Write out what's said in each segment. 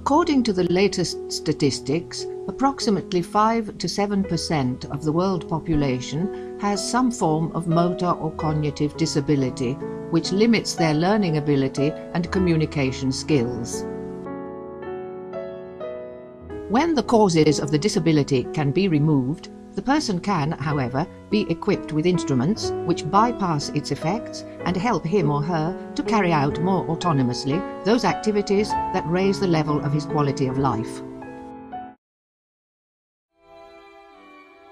According to the latest statistics, approximately 5 to 7% of the world population has some form of motor or cognitive disability, which limits their learning ability and communication skills. When the causes of the disability can be removed, the person can, however, be equipped with instruments which bypass its effects and help him or her to carry out more autonomously those activities that raise the level of his quality of life.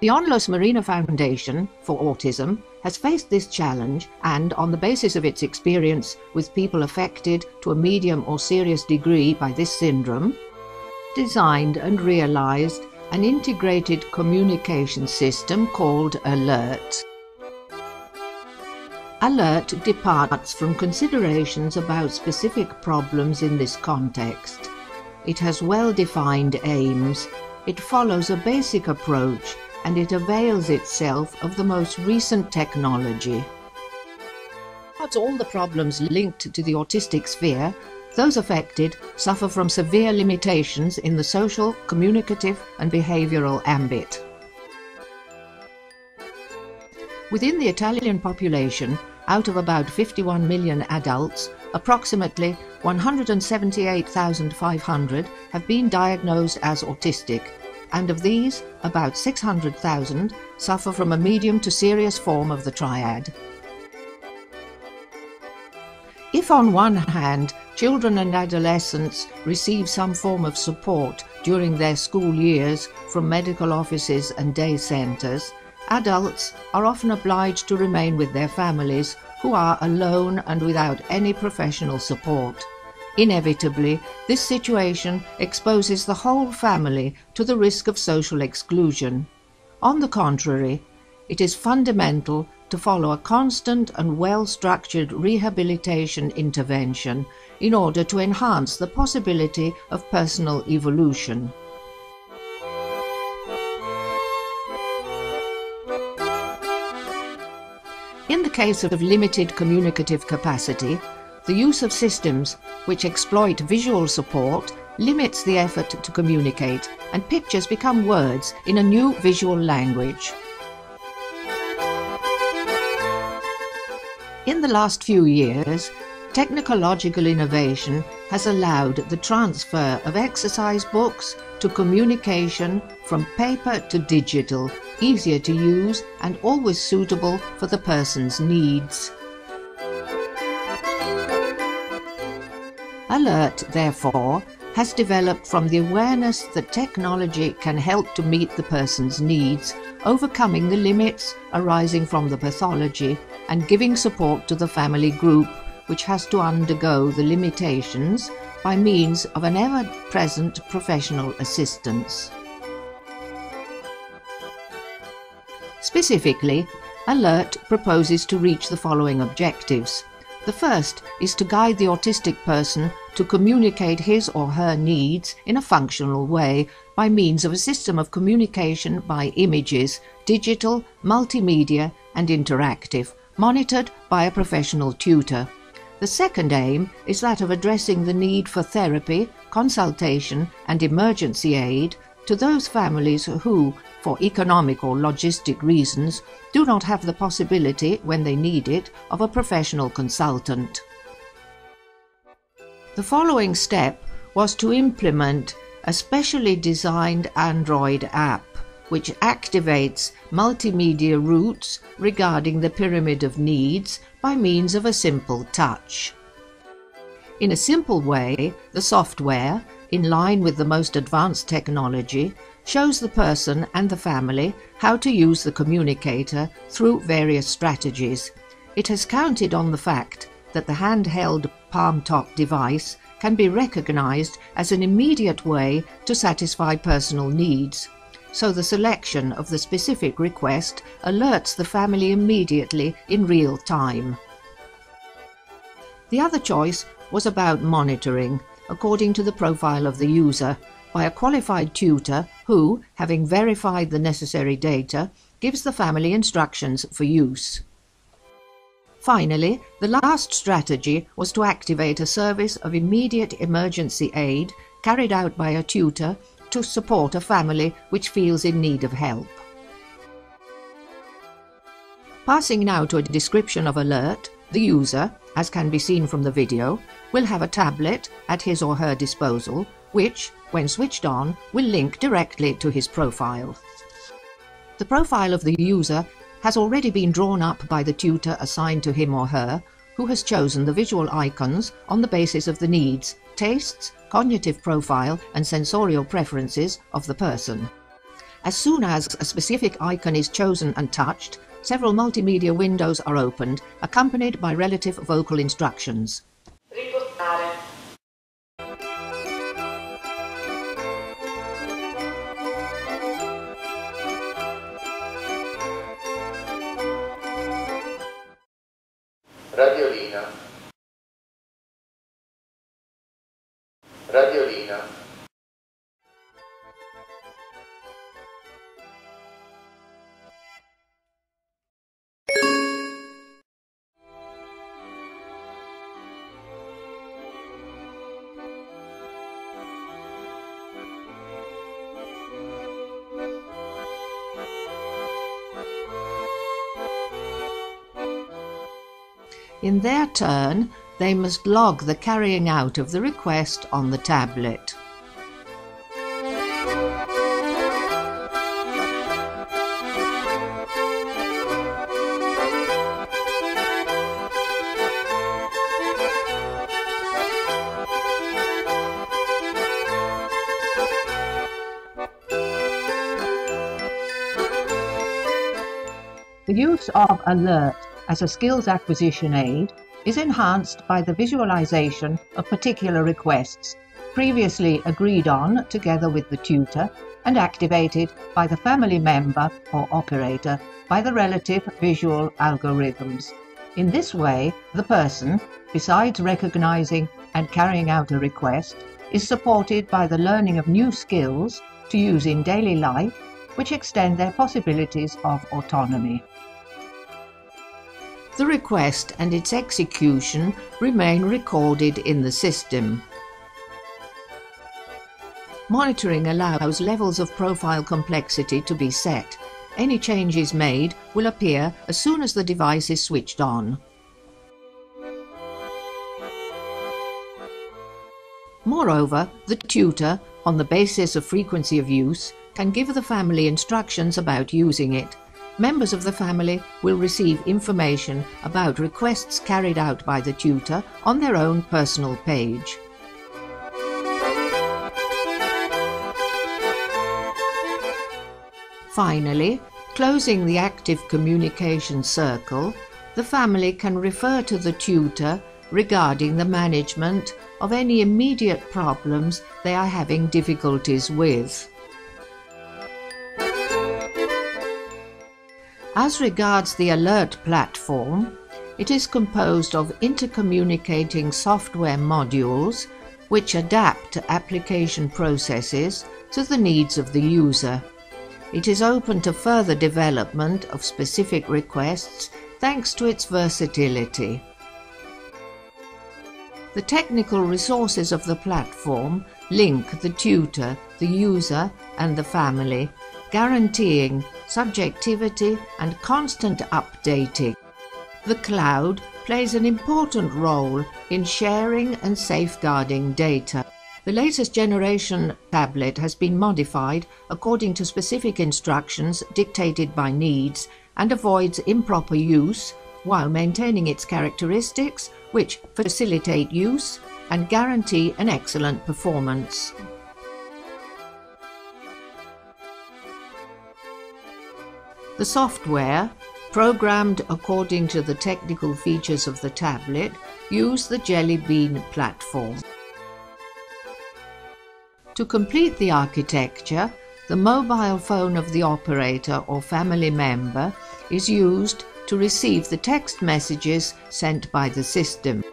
The Onlus Marina Foundation for Autism has faced this challenge and, on the basis of its experience with people affected to a medium or serious degree by this syndrome, designed and realized an integrated communication system called ALERT. ALERT departs from considerations about specific problems in this context. It has well-defined aims, it follows a basic approach, and it avails itself of the most recent technology. Not all the problems linked to the autistic sphere, those affected suffer from severe limitations in the social, communicative and behavioral ambit. Within the Italian population, out of about 51 million adults, approximately 178,500 have been diagnosed as autistic, and of these, about 600,000 suffer from a medium to serious form of the triad. If on one hand, children and adolescents receive some form of support during their school years from medical offices and day centres, adults are often obliged to remain with their families, who are alone and without any professional support. Inevitably, this situation exposes the whole family to the risk of social exclusion. On the contrary, it is fundamental to follow a constant and well-structured rehabilitation intervention in order to enhance the possibility of personal evolution. In the case of limited communicative capacity, the use of systems which exploit visual support limits the effort to communicate, and pictures become words in a new visual language. In the last few years, technological innovation has allowed the transfer of exercise books to communication from paper to digital, easier to use and always suitable for the person's needs. ALERT, therefore, has developed from the awareness that technology can help to meet the person's needs, overcoming the limits arising from the pathology, and giving support to the family group, which has to undergo the limitations by means of an ever-present professional assistance. Specifically, ALERT proposes to reach the following objectives. The first is to guide the autistic person to communicate his or her needs in a functional way by means of a system of communication by images, digital, multimedia and interactive, monitored by a professional tutor. The second aim is that of addressing the need for therapy, consultation and emergency aid to those families who, for economic or logistic reasons, do not have the possibility, when they need it, of a professional consultant. The following step was to implement a specially designed Android app which activates multimedia routes regarding the pyramid of needs by means of a simple touch. In a simple way, the software, in line with the most advanced technology, shows the person and the family how to use the communicator through various strategies. It has counted on the fact that the handheld palm-top device can be recognized as an immediate way to satisfy personal needs, so the selection of the specific request alerts the family immediately in real time. The other choice was about monitoring, according to the profile of the user, by a qualified tutor who, having verified the necessary data, gives the family instructions for use. Finally, the last strategy was to activate a service of immediate emergency aid carried out by a tutor to support a family which feels in need of help. Passing now to a description of alert, the user, as can be seen from the video, will have a tablet at his or her disposal, which, when switched on, will link directly to his profile. The profile of the user has already been drawn up by the tutor assigned to him or her, who has chosen the visual icons on the basis of the needs, tastes, cognitive profile and sensorial preferences of the person. As soon as a specific icon is chosen and touched, several multimedia windows are opened, accompanied by relative vocal instructions. Riportare. Radiolina. Radiolina. In their turn, they must log the carrying out of the request on the tablet. The use of alert as a skills acquisition aid is enhanced by the visualization of particular requests previously agreed on together with the tutor and activated by the family member or operator by the relative visual algorithms. In this way, the person, besides recognizing and carrying out a request, is supported by the learning of new skills to use in daily life, which extend their possibilities of autonomy. The request and its execution remain recorded in the system. Monitoring allows levels of profile complexity to be set. Any changes made will appear as soon as the device is switched on. Moreover, the tutor, on the basis of frequency of use, can give the family instructions about using it. Members of the family will receive information about requests carried out by the tutor on their own personal page. Finally, closing the active communication circle, the family can refer to the tutor regarding the management of any immediate problems they are having difficulties with. As regards the alert platform, it is composed of intercommunicating software modules which adapt application processes to the needs of the user. It is open to further development of specific requests thanks to its versatility. The technical resources of the platform link the tutor, the user and the family, guaranteeing subjectivity and constant updating. The cloud plays an important role in sharing and safeguarding data. The latest generation tablet has been modified according to specific instructions dictated by needs and avoids improper use while maintaining its characteristics which facilitate use and guarantee an excellent performance. The software, programmed according to the technical features of the tablet, use the Jelly Bean platform. To complete the architecture, the mobile phone of the operator or family member is used to receive the text messages sent by the system.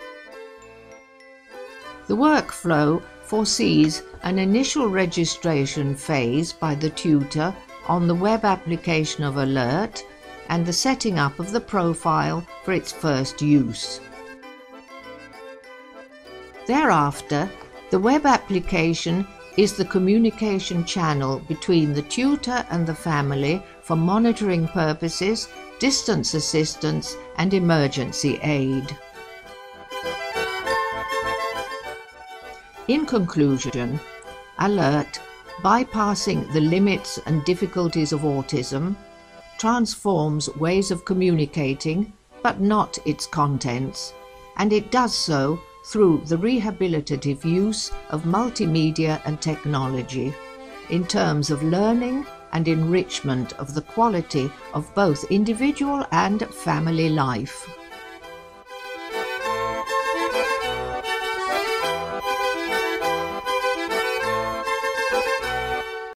The workflow foresees an initial registration phase by the tutor on the web application of Alert and the setting up of the profile for its first use. Thereafter, The web application is the communication channel between the tutor and the family for monitoring purposes, distance assistance, and emergency aid. In conclusion, Alert, bypassing the limits and difficulties of autism, transforms ways of communicating, but not its contents, and it does so through the rehabilitative use of multimedia and technology in terms of learning and enrichment of the quality of both individual and family life.